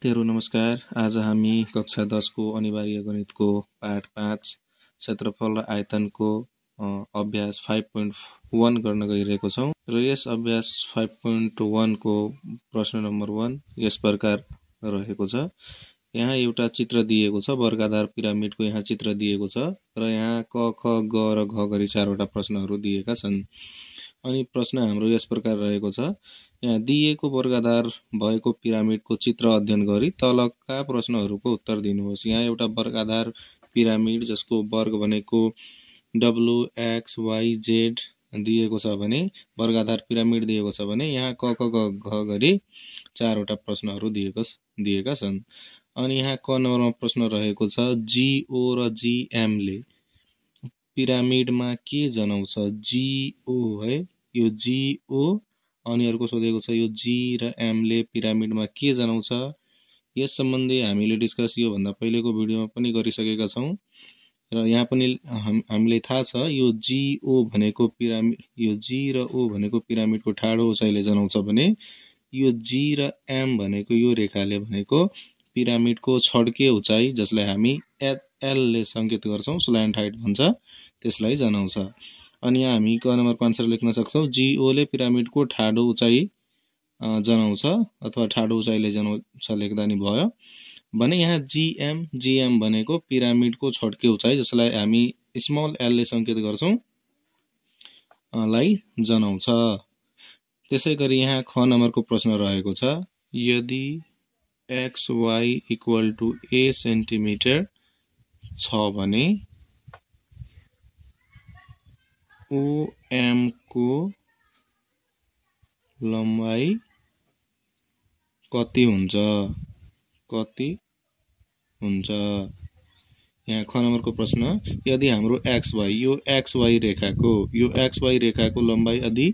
विद्यार्थीहरू नमस्कार। आज हामी कक्षा 10 को अनिवार्य गणितको पाठ 5 क्षेत्रफल र आयतनको अभ्यास 5.1 गर्न गइरहेको छौं र यस अभ्यास 5.1 को प्रश्न नम्बर 1 यस प्रकार रहेको छ। यहाँ एउटा चित्र दिएको छ, वर्गाकार पिरामिडको यहाँ चित्र दिएको छ र यहाँ क ख ग र घ गरी चारवटा प्रश्नहरू दिएका छन्। अनि प्रश्न हाम्रो यस प्रकार रहेको छ, यहाँ दिएको वर्गाकार भएको पिरामिडको चित्र अध्ययन गरी तलका प्रश्नहरूको उत्तर दिनुहोस्। यहाँ एउटा वर्गाकार पिरामिड जसको वर्ग भनेको WXYZ दिएको छ भने वर्गाकार पिरामिड दिएको छ भने यहाँ क ख ग घ गरी चारवटा प्रश्नहरू दिएका छन्। अनि यहाँ क नम्बरमा प्रश्न रहेको छ, GO र GM ले पिरामिडमा के जनाउँछ? GO है, यो GO अनि अर्को सोधेको छ यो G र M ले पिरामिडमा के जनाउँछ? यस सम्बन्धी हामीले डिस्कस यो भन्दा पहिलेको भिडियोमा पनि गरिसकेका छौं र यहाँ पनि हामीलाई थाहा छ यो GO भनेको पिरामिड, यो G र O भनेको पिरामिडको ठाडो उचाइले जनाउँछ भने यो G र M भनेको यो रेखाले भनेको पिरामिडको छड्के उचाइ जसलाई हामी L ले संकेत गर्छौं, स्ल्यान्ट हाइट भन्छ, त्यसलाई जनाउँछ। अनि यहाँ हामी क नम्बरको आन्सर लेख्न सक्छौं, GO ले पिरामिडको ठाडो उचाइ जनाउँछ अथवा ठाडो उचाइले जनाउँछ लेख्दा नि भयो भने यहाँ GM भनेको पिरामिडको छड्के उचाइ जसलाई हामी स्मल l ले संकेत गर्छौं लाई जनाउँछ। त्यसैगरी यहाँ ख नम्बरको प्रश्न रहेको छ, यदि XY = a सेन्टिमिटर छ भने OM को लम्बाई कति हुन्छ? यहाँ ख नम्बरको प्रश्न, यदि हाम्रो यो XY रेखाको लम्बाई यदि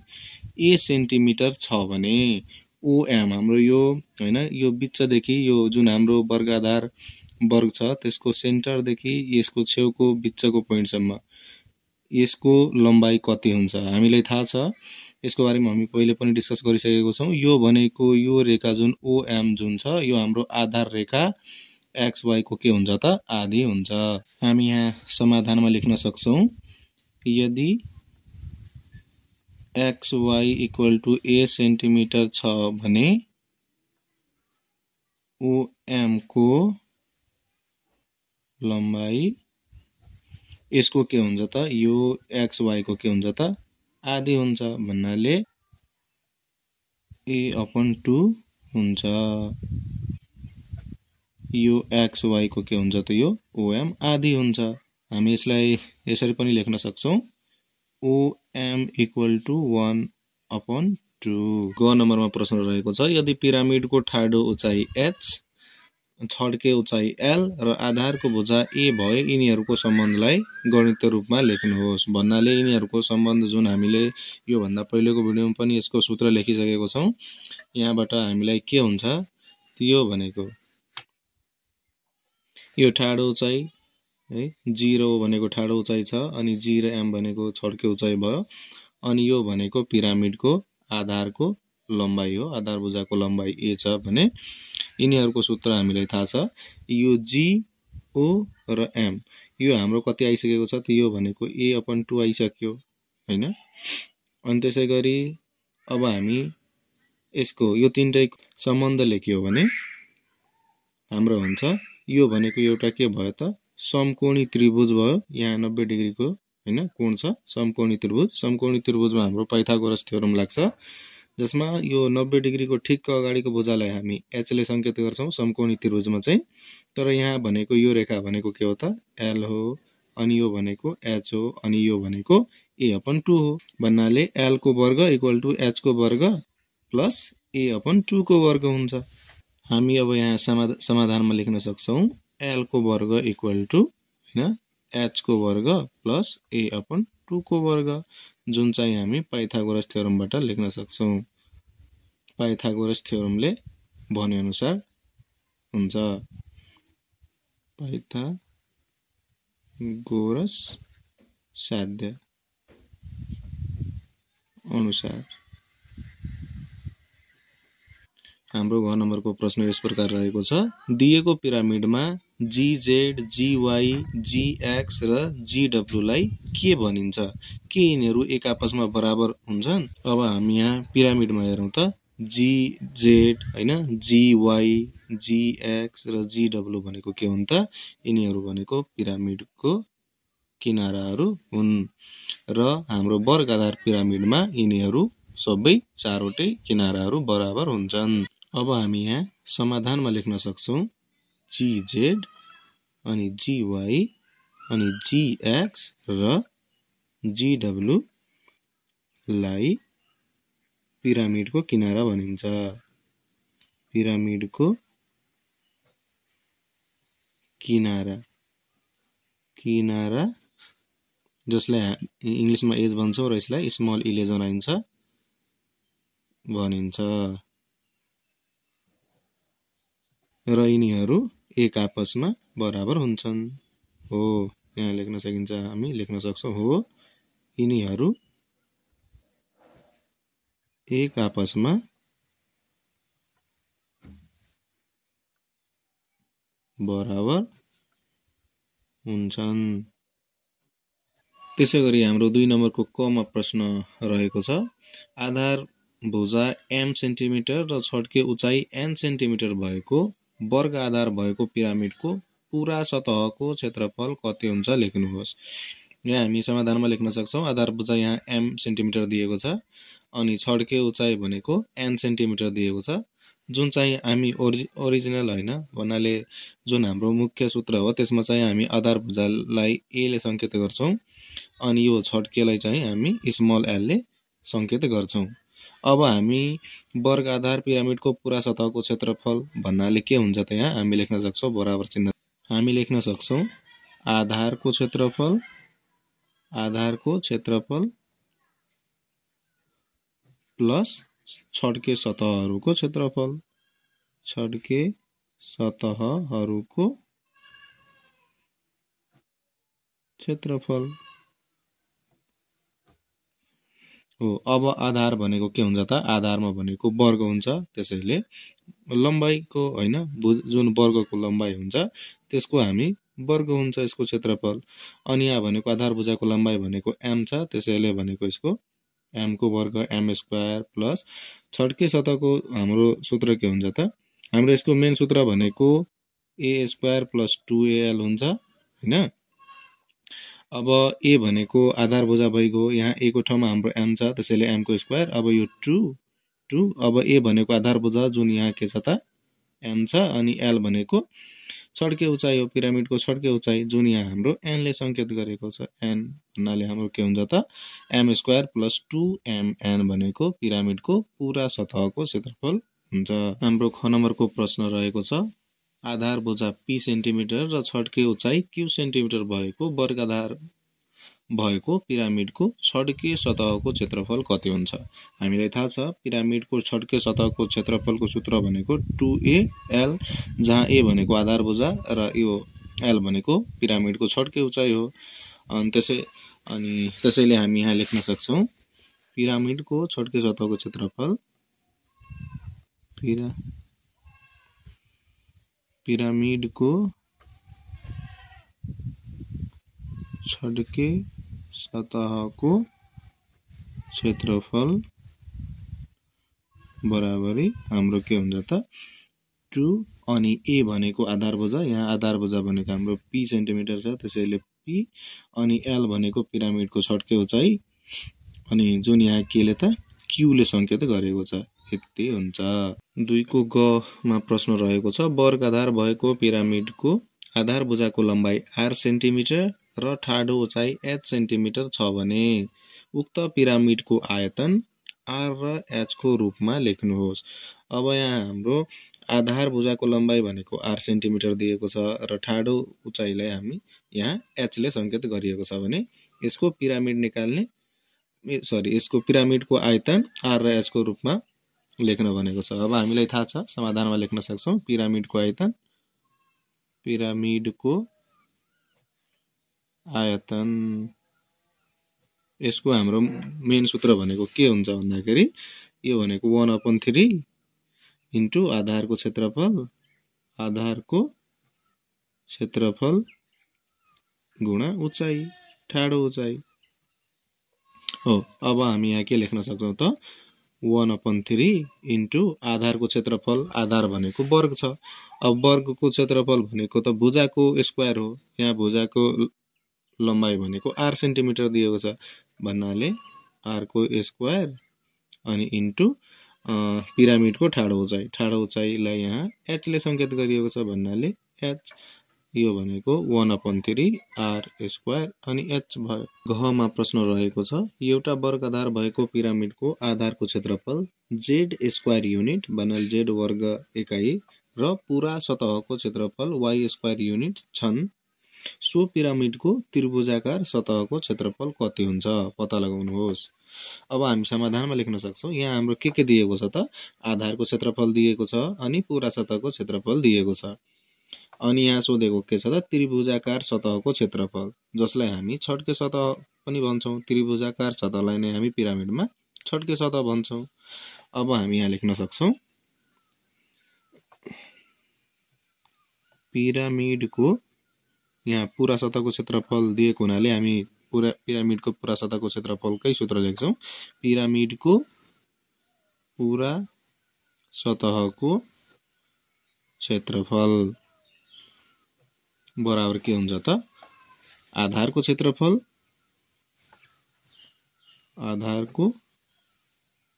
a सेन्टिमिटर छ भने OM हाम्रो यो हैन, यो बिचदेखि यो जुन हाम्रो वर्गाकार वर्ग छ त्यसको सेन्टर देखि यसको छेउको बिचको पोइन्टसम्म यसको लम्बाई कति हुन्छ? हामीलाई थाहा छ, यसको बारेमा हामी पहिले पनि डिस्कस गरिसकेको छौं। यो भनेको यो रेखा जुन OM जुन छ यो हाम्रो आधार रेखा XY को के हुन्छ त? आधी हुन्छ। हामी यहाँ समाधानमा लेख्न सक्छौं, यदि XY = a सेन्टिमिटर छ भने OM को लम्बाई यसको के हुन्छ त? यो XY को के हुन्छ त? आधी हुन्छ भन्नाले a/2 हुन्छ। यो XY को के हुन्छ त? यो OM आधी हुन्छ। हामी यसलाई यसरी पनि लेख्न सक्छौं, OM = 1/2। ग नम्बरमा प्रश्न रहेको छ, यदि पिरामिडको ठाडो उचाइ H, छड्के उचाइ L र आधारको भुजा A भए यिनीहरूको सम्बन्धलाई गणितीय रूपमा लेख्नुहोस् भन्नाले यिनीहरूको सम्बन्ध जुन हामीले यो भन्दा पहिलेको भिडियोमा पनि यसको सूत्र लेखिसकेको छौं। यहाँबाट हामीलाई के हुन्छ त्यो भनेको यो ठाडो उचाइ है, G र O भनेको ठाडो उचाइ छ अनि G र M भनेको छड्के उचाइ भयो अनि यो भनेको पिरामिडको आधारको लम्बाई हो, आधार भुजाको लम्बाई A छ भने यिनीहरूको सूत्र हामीलाई थाहा छ, यो G, O र M यो हाम्रो कति आइसकेको छ त? यो भनेको a/2 आइसक्यो हैन। अनि त्यसैगरी अब हामी यसको यो तीनटै सम्बन्ध लेख्यो भने हाम्रो हुन्छ, यो भनेको एउटा के भयो त? समकोणी त्रिभुज भयो। यहाँ 90 डिग्रीको हैन कोण छ, समकोणी त्रिभुज। समकोणी त्रिभुजमा हाम्रो पाइथागोरस थ्योरम लाग्छ जसमा यो 90 डिग्रीको ठिक्क अगाडिको भुजालाई हामी H ले संकेत गर्छौं समकोणी त्रिभुजमा चाहिँ। तर यहाँ भनेको यो रेखा भनेको के हो त? L हो अनि यो भनेको H हो अनि यो भनेको a/2 हो भन्नाले L को वर्ग = H को वर्ग प्लस a/2 को वर्ग हुन्छ। हामी अब यहाँ समाधानमा लेख्न सक्छौं, L को वर्ग हैन H को वर्ग प्लस a/2 को वर्ग जुन चाहिँ हामी पाइथागोरस थ्योरमबाट लेख्न सक्छौं। पाइथागोरस थ्योरमले भने अनुसार हुन्छ। पाइथागोरस साध्य अनुसार हाम्रो घ नम्बरको प्रश्न यस प्रकार रहेको छ, दिएको पिरामिडमा GZ, GY, GX र GW लाई के भनिन्छ? के यिनीहरू एक आपसमा बराबर हुन्छन्? अब हामी यहाँ पिरामिडमा हेरौँ त GZ हैन, GY, GX र GW भनेको के हुन् त? यिनीहरू भनेको पिरामिडको किनाराहरू हुन् र हाम्रो वर्गाकार पिरामिडमा यिनीहरू सबै चारवटै किनाराहरू बराबर हुन्छन्। अब हामी यहाँ समाधानमा लेख्न सक्छौं GZ अनि GY अनि GX र GW लाई पिरामिडको किनारा भनिन्छ। पिरामिडको किनारा जसलाई इंग्लिशमा एज भन्छौं र यसलाई स्मल इलेजोनाइन्छ भनिन्छ र यिनीहरू एक आपसमा बराबर हुन्छन्। हो, यहाँ लेख्न सकिन्छ, हामी लेख्न सक्छौं हो यिनीहरू एक आपसमा बराबर हुन्छन्। त्यसैगरी हाम्रो 2 नम्बरको क मा प्रश्न रहेको छ, आधार भुजा m सेन्टिमिटर र छड्के उचाइ n सेन्टिमिटर भएको वर्ग आधार भएको पिरामिडको पूरा सतहको क्षेत्रफल कति हुन्छ लेख्नुहोस्। यहाँ हामी समाधानमा लेख्न सक्छौं, आधार भुजा यहाँ m सेन्टिमिटर दिएको छ अनि छड्के उचाइ भनेको n सेन्टिमिटर दिएको छ, जुन चाहिँ हामी ओरिजिनल हैन भन्नाले जुन हाम्रो मुख्य सूत्र हो त्यसमा चाहिँ हामी आधार भुजालाई a ले संकेत गर्छौं अनि यो छड्केलाई चाहिँ हामी स्मल l ले संकेत गर्छौं। अब हामी वर्ग आधार पिरामिडको पूरा सतहको क्षेत्रफल भन्नाले के हुन्छ त यहाँ हामी लेख्न सक्छौं बराबर चिन्ह। हामी लेख्न सक्छौं आधारको क्षेत्रफल प्लस छड्के सतहहरूको क्षेत्रफल, छड्के सतहहरूको क्षेत्रफल हो। अब आधार भनेको के हुन्छ त? आधारमा भनेको वर्ग हुन्छ, त्यसैले लम्बाइको हैन जुन वर्गको लम्बाइ हुन्छ त्यसको हामी वर्ग हुन्छ यसको क्षेत्रफल। अनि यहाँ भनेको आधार भुजाको लम्बाइ भनेको m छ, त्यसैले भनेको यसको m को वर्ग m स्क्वायर प्लस छड्के सतहको हाम्रो सूत्र के हुन्छ त? हाम्रो यसको मेन सूत्र भनेको a स्क्वायर प्लस 2al हुन्छ हैन। अब a भनेको आधार भुजा भइगयो, यहाँ a को ठाउँमा हाम्रो m छ त्यसैले m को स्क्वायर। अब यो 2 अब a भनेको आधार भुजा जुन यहाँ के छ त m छ अनि l भनेको छड्के उचाइ हो, पिरामिडको छड्के उचाइ जुन यहाँ हाम्रो n ले संकेत गरेको छ, n भन्नाले हाम्रो के हुन्छ त m स्क्वायर प्लस 2mn भनेको पिरामिडको पूरा सतहको क्षेत्रफल हुन्छ। हाम्रो ख नम्बरको प्रश्न रहेको छ, आधार भुजा p सेन्टिमिटर र छड्के उचाइ q सेन्टिमिटर भएको वर्गाधार भएको पिरामिडको छड्के सतहको क्षेत्रफल कति हुन्छ? हामीलाई थाहा छ पिरामिडको छड्के सतहको क्षेत्रफलको सूत्र भनेको 2al, जहाँ a भनेको आधार भुजा र यो l भनेको पिरामिडको छड्के उचाइ हो। अनि त्यसैले हामी यहाँ लेख्न सक्छौं पिरामिडको छड्के सतहको क्षेत्रफल पिरामिडको छड्के सतहको क्षेत्रफल बराबरी हाम्रो के हुन्छ त 2 अनि a भनेको आधार भुजा, यहाँ आधार भुजा भनेको हाम्रो p सेन्टिमिटर छ त्यसैले p अनि l भनेको पिरामिडको छड्के उचाइ अनि जुन यहाँ के ले त q ले संकेत गरेको छ, यति हुन्छ। 2 को ग मा प्रश्न रहेको छ, वर्ग आधार भएको पिरामिडको आधार भुजाको लम्बाइ r सेन्टिमिटर र ठाडो उचाइ h सेन्टिमिटर छ भने उक्त पिरामिडको आयतन r र h को रूपमा लेख्नुहोस्। अब यहाँ हाम्रो आधार भुजाको लम्बाइ भनेको r सेन्टिमिटर दिएको छ र ठाडो उचाइलाई हामी यहाँ h ले संकेत गरिएको छ भने यसको पिरामिडको आयतन r र h को रूपमा लेख्न भनेको छ। अब हामीलाई थाहा छ समाधानमा लेख्न सक्छौं पिरामिडको आयतन यसको हाम्रो मेन सूत्र भनेको के हुन्छ भन्दाखेरि यो भनेको 1/3 इन्टु आधारको क्षेत्रफल गुणा उचाइ ठाडो उचाइ हो। अब हामी यहाँ के लेख्न सक्छौं त 1/3 इन्टु आधारको क्षेत्रफल, आधार भनेको वर्ग छ। अब वर्गको क्षेत्रफल भनेको त भुजाको स्क्वायर हो। यहाँ भुजाको लम्बाइ भनेको 8 सेन्टिमिटर दिएको छ भन्नाले r को स्क्वायर अनि इन्टु पिरामिडको ठाडो उचाइलाई यहाँ h ले संकेत गरिएको छ भन्नाले h यो भनेको 1/3 r स्क्वायर अनि h भयो। घमा प्रश्न रहेको छ एउटा वर्गाधार भएको पिरामिडको आधारको क्षेत्रफल z स्क्वायर युनिट भन्नाले z वर्ग एकाइ र पूरा सतहको क्षेत्रफल y स्क्वायर युनिट छन्। सो पिरामिडको त्रिभुजाकार सतहको क्षेत्रफल कति हुन्छ पत्ता लगाउनुहोस्। अब हामी समाधानमा लेख्न सक्छौं। यहाँ हाम्रो के दिएको छ त आधारको क्षेत्रफल दिएको छ अनि पूरा सतहको क्षेत्रफल दिएको छ। अनि यहाँ सोधेको के छ त त्रिभुजाकार सतहको क्षेत्रफल, जसलाई हामी छड्के सतह पनि भन्छौं। त्रिभुजाकार सतहलाई नै हामी पिरामिडमा छड्के सतह भन्छौं। अब हामी यहाँ लेख्न सक्छौं पिरामिडको यहाँ पूरा सतहको क्षेत्रफल दिएको हुनाले हामी पिरामिडको पूरा सतहको क्षेत्रफलकै सूत्र लेख्छौं। पिरामिडको पूरा सतहको क्षेत्रफल बराबर के हुन्छ त आधारको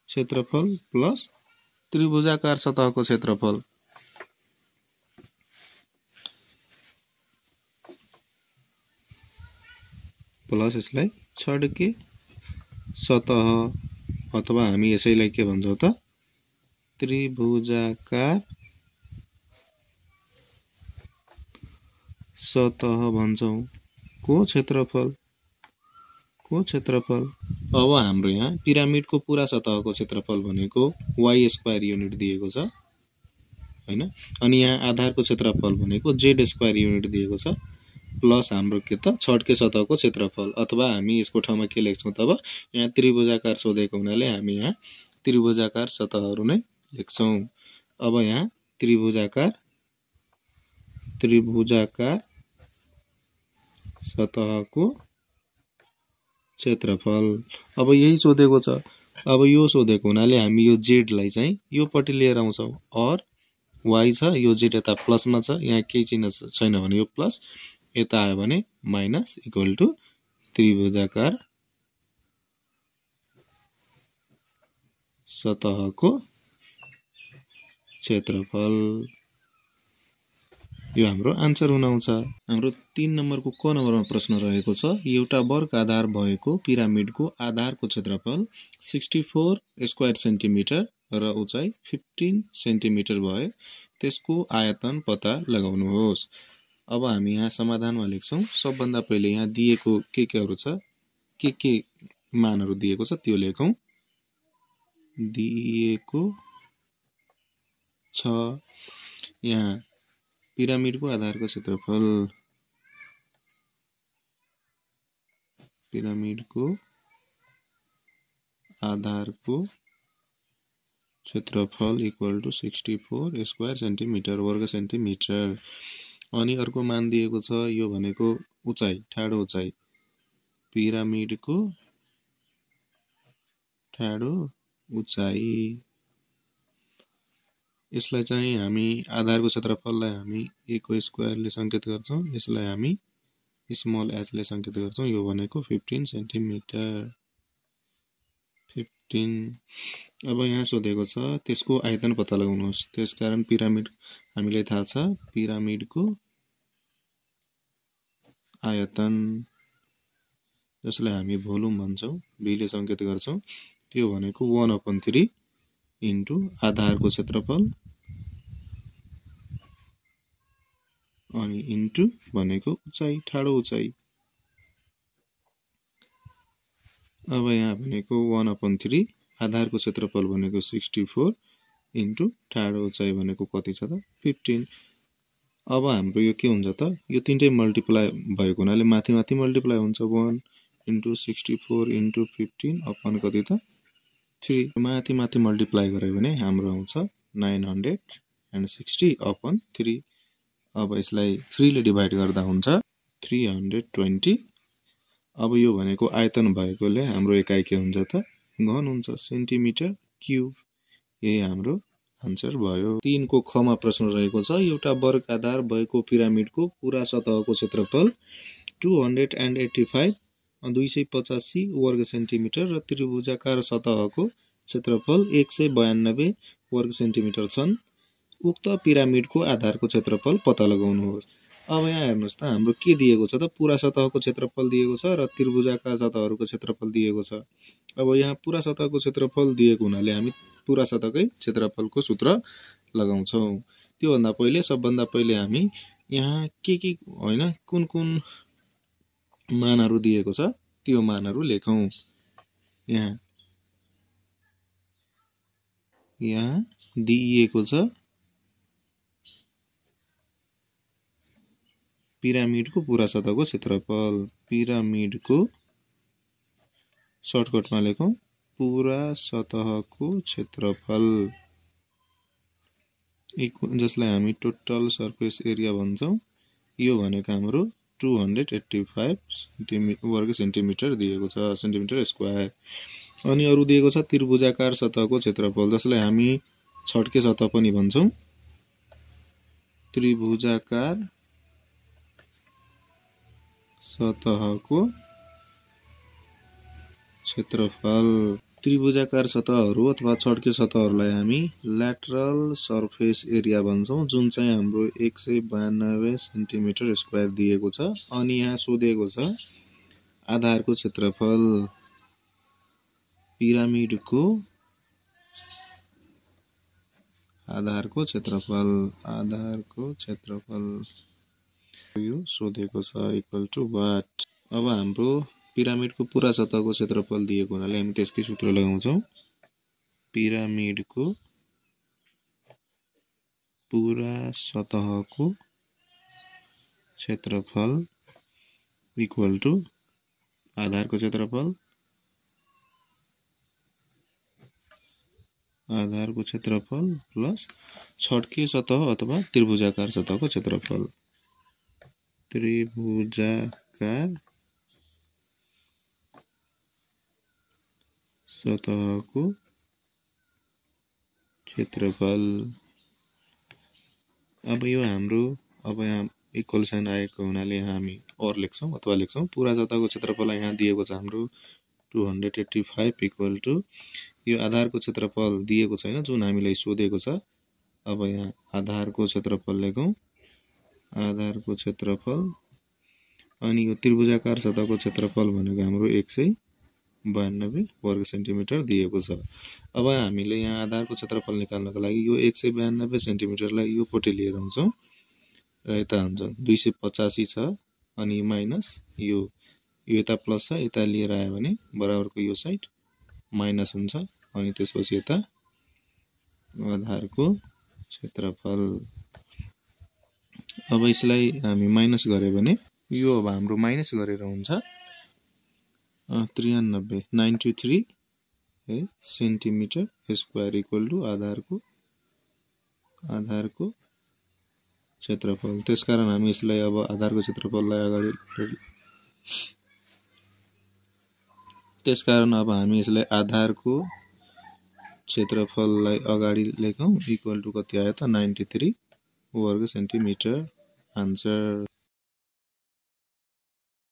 क्षेत्रफल प्लस त्रिभुजाकार सतहको क्षेत्रफल प्लस यसलाई छड्के सतह अथवा हामी यसैलाई के भन्छौं त त्रिभुजाकार सतह भन्छौं को क्षेत्रफल। अब हाम्रो यहाँ पिरामिडको पूरा सतहको क्षेत्रफल भनेको y स्क्वायर युनिट दिएको छ हैन। अनि यहाँ आधारको क्षेत्रफल भनेको z स्क्वायर युनिट दिएको छ प्लस हाम्रो के त छड्के सतहको क्षेत्रफल, अथवा हामी यसको ठाउँमा के लेख्छौं तब यहाँ त्रिभुजाकार सोधेको हुनाले हामी यहाँ त्रिभुजाकार सतहहरु नै लेख्छौं। अब यहाँ त्रिभुजाकार सतहको क्षेत्रफल अब यही सोधेको छ। अब यो सोधेको हुनाले हामी यो z लाई चाहिँ यो पट्टि लिएर आउँछौं और y छ यो z यता प्लसमा छ, यहाँ केही चिन्ह छैन भने यो प्लस यता आयो भने माइनस इक्वल टु त्रिभुजाकार सतहको क्षेत्रफल। यो हाम्रो आन्सर हुन आउँछ। हाम्रो 3 नम्बरको क नम्बरमा प्रश्न रहेको छ एउटा वर्ग आधार भएको पिरामिडको आधारको क्षेत्रफल 64 स्क्वायर सेन्टिमिटर र उचाइ 15 सेन्टिमिटर भए त्यसको आयतन पत्ता लगाउनुहोस्। अब हामी यहाँ समाधानमा लेख्छौं। सबभन्दा पहिले यहाँ दिएको केहरु छ, के मानहरु दिएको छ त्यो लेखौं। दिएको छ यहाँ पिरामिडको आधारको क्षेत्रफल इक्वल टु 64 स्क्वायर सेन्टिमिटर वर्ग सेन्टिमिटर। अनि अर्को मान दिएको छ यो भनेको उचाइ ठाडो उचाइ, पिरामिडको ठाडो उचाइ यसलाई चाहिँ हामी आधारको क्षेत्रफललाई हामी a को स्क्वायरले संकेत गर्छौं, यसलाई हामी स्मल h ले संकेत गर्छौं। यो भनेको 15 सेन्टिमिटर 15। अब यहाँ सोधेको छ त्यसको आयतन पत्ता लगाउनुहोस्। त्यसकारण पिरामिड हामीलाई थाहा छ पिरामिडको आयतन जसलाई हामी भोल्युम भन्छौं v ले संकेत गर्छौं, त्यो भनेको 1/3 इन्टु आधारको क्षेत्रफल अनि इन्टु भनेको उचाइ ठाडो उचाइ। अब यहाँ भनेको 1/3 आधारको क्षेत्रफल भनेको 64 इन्टु ठाडो उचाइ भनेको कति छ त 15। अब हाम्रो यो के हुन्छ त यो तीनटै मल्टिप्लाई भएको हुनाले माथि मल्टिप्लाई हुन्छ 1 इन्टु 64 इन्टु 15 अपन कति त 3। माथि मल्टिप्लाई गरे भने हाम्रो आउँछ 960 अपन 3। अब यसलाई 3 ले डिभाइड गर्दा हुन्छ 320। अब यो भनेको आयतन भएकोले हाम्रो एकाइ के हुन्छ त घन हुन्छ सेन्टिमिटर क्युब। यही हाम्रो आन्सर भयो। 3 को ख मा प्रश्न रहेको छ एउटा वर्गाकार भएको पिरामिडको पूरा सतहको क्षेत्रफल 285 वर्ग सेन्टिमिटर र त्रिभुजाकार सतहको क्षेत्रफल 192 वर्ग सेन्टिमिटर छन्। उक्त पिरामिडको आधारको क्षेत्रफल पत्ता लगाउनुहोस्। अब यहाँ हेर्नुस् त हाम्रो के दिएको छ त पूरा सतहको क्षेत्रफल दिएको छ र त्रिभुजाकार सतहहरूको क्षेत्रफल दिएको छ। अब यहाँ पूरा सतहको क्षेत्रफल दिएको हुनाले हामी पूरा सतहकै क्षेत्रफलको सूत्र लगाउँछौँ। त्यो भन्दा पहिले सबभन्दा पहिले हामी यहाँ के हैन कुन कुन मानहरु दिएको छ त्यो मानहरु लेखौं। यहाँ दिएको छ पिरामिडको पूरा सतहको क्षेत्रफल। पिरामिडको सर्टकटमा लेखौं पूरा सतहको क्षेत्रफल जसलाई हामी टोटल सर्फेस एरिया भन्छौं। यो भनेको हाम्रो 285 वर्ग सेन्टिमिटर दिएको छ, सेन्टिमिटर स्क्वायर। अनि अरु दिएको छ त्रिभुजाकार सतहको क्षेत्रफल जसलाई हामी छड्के सतह पनि भन्छौं। त्रिभुजाकार सतहको क्षेत्रफल। त्रिभुजाकार सतहहरु अथवा छड्के सतहहरुलाई हामी ल्याटरल सर्फेस एरिया भन्छौं जुन चाहिँ हाम्रो 192 सेन्टिमिटर स्क्वायर दिएको छ। अनि यहाँ सोधेको छ आधारको क्षेत्रफल। पिरामिडको आधारको क्षेत्रफल यो सोधेको छ इक्वल टु व्हाट। अब हाम्रो पिरामिडको पूरा सतहको क्षेत्रफल दिएको हुनाले हामी त्यसकै सूत्र लगाउँछौं। पिरामिडको पूरा सतहको क्षेत्रफल इक्वल टु आधारको क्षेत्रफल प्लस छड्के सतह अथवा त्रिभुजाकार सतहको क्षेत्रफल। त्रिभुजाकार सतहको क्षेत्रफल। अब यो हाम्रो यहाँ इक्वल साइन आएको हुनाले यहाँ हामी और लेख्छौं अथवा लेख्छौं पूरा सतहको क्षेत्रफल यहाँ दिएको छ हाम्रो 285 इक्वल टु यो आधारको क्षेत्रफल दिएको छैन जुन हामीलाई सोधेको छ। अब यहाँ आधारको क्षेत्रफल लेखौं आधारको क्षेत्रफल अनि यो त्रिभुजाकार सतहको क्षेत्रफल भनेको हाम्रो 192 वर्ग सेन्टिमिटर दिएको छ। अब हामीले यहाँ आधारको क्षेत्रफल निकाल्नको लागि यो 192 सेन्टिमिटरलाई यो पट्टि लिएर आउँछौं र यता हुन्छ 285 छ अनि माइनस यो यता प्लस छ यता लिएर आयो भने बराबरको यो साइड माइनस हुन्छ अनि त्यसपछि यता आधारको क्षेत्रफल। अब यसलाई हामी माइनस गरे भने यो अब हाम्रो माइनस गरेर हुन्छ 93 सेन्टिमिटर स्क्वायर इक्वल टु आधारको क्षेत्रफल। त्यसकारण हामी यसलाई अब आधारको क्षेत्रफललाई अगाडि त्यसकारण अब हामी यसलाई आधारको क्षेत्रफललाई अगाडि लेखौं इक्वल टु कति आयो त 93 वर्ग सेन्टिमिटर आन्सर।